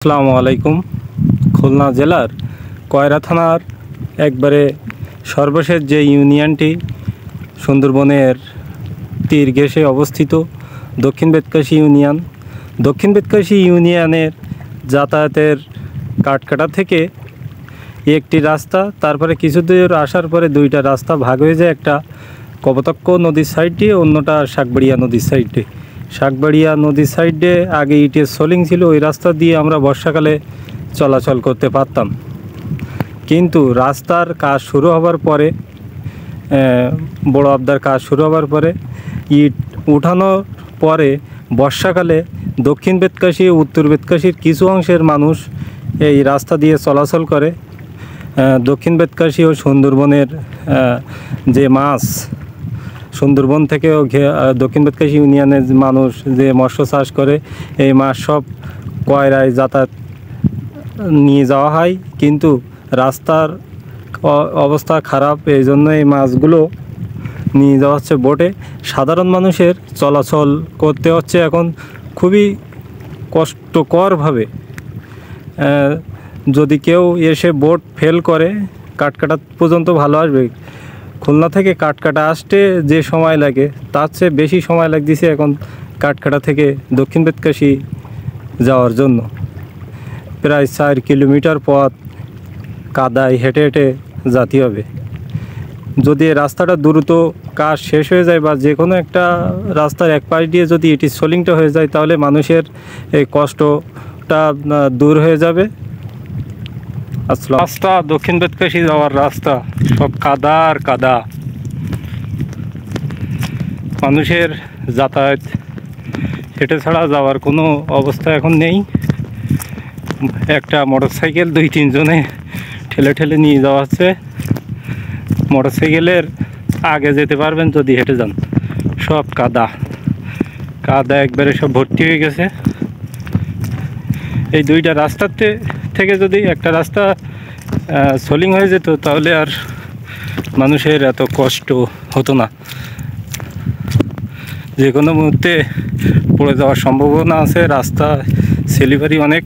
আসসালামু আলাইকুম। খুলনা জেলার কয়রা থানার একবারে সর্বশেষ যে ইউনিয়নটি সুন্দরবনের তীর ঘেঁষে অবস্থিত দক্ষিণ বেতকাশী ইউনিয়ন। দক্ষিণ বেতকাশী ইউনিয়নের যাতায়াতের কাঠকাটা থেকে একটি রাস্তা, তারপরে কিছু দূর আসার পরে দুইটা রাস্তা ভাগ হয়ে যায়। একটা কপোতাক্ষ নদীর সাইডে, অন্যটা শাকবাড়িয়া নদীর সাইডে। শাকবাড়িয়া নদীর সাইডে আগে ইটের সোলিং ছিল, ওই রাস্তা দিয়ে আমরা বর্ষাকালে চলাচল করতে পারতাম। কিন্তু রাস্তার কাজ শুরু হবার পরে, বড় আবদার কাজ শুরু হবার পরে, ইট উঠানোর পরে বর্ষাকালে দক্ষিণ বেতকাশী উত্তর বেতকাশীর কিছু অংশের মানুষ এই রাস্তা দিয়ে চলাচল করে। দক্ষিণ বেতকাশী ও সুন্দরবনের যে মাছ, সুন্দরবন থেকেও দক্ষিণ বেতকাশী ইউনিয়নের মানুষ যে মৎস্য চাষ করে, এই মাছ সব কয়রায় যাতায়াত নিয়ে যাওয়া হয়। কিন্তু রাস্তার অবস্থা খারাপ, এই জন্য এই মাছগুলো নিয়ে যাওয়া হচ্ছে বোটে। সাধারণ মানুষের চলাচল করতে হচ্ছে এখন খুবই কষ্টকরভাবে। যদি কেউ এসে বোট ফেল করে, কাঠকাটা পর্যন্ত ভালো আসবে। খুলনা থেকে কাঠকাটা আসতে যে সময় লাগে তার চেয়ে বেশি সময় লাগতেছে এখন কাঠকাটা থেকে দক্ষিণ বেতকাশী যাওয়ার জন্য। প্রায় 4 কিলোমিটার পথ কাদায় হেঁটে হেঁটে যেতে হবে। যদি রাস্তাটা দ্রুত কাজ শেষ হয়ে যায় বা যে কোনো একটা রাস্তার এক পাশ দিয়ে যদি এটি সোলিংটা হয়ে যায়, তাহলে মানুষের এই কষ্টটা দূর হয়ে যাবে। রাস্তা দক্ষিণ বেতকাশী যাওয়ার রাস্তা সব কাদা আর কাদা। মানুষের যাতায়াত হেঁটে ছাড়া যাওয়ার কোনো অবস্থা এখন নেই। একটা মোটরসাইকেল 2-3 জনে ঠেলে ঠেলে নিয়ে যাওয়া হচ্ছে। মোটরসাইকেলের আগে যেতে পারবেন যদি হেঁটে যান। সব কাদা কাদা একবারে সব ভর্তি হয়ে গেছে। এই দুইটা রাস্তার থেকে যদি একটা রাস্তা সোলিং হয়ে যেত, তাহলে আর মানুষের এত কষ্ট হতো না। যে কোনো মুহূর্তে পড়ে যাওয়ার সম্ভাবনা আছে, রাস্তা স্লিপারি অনেক।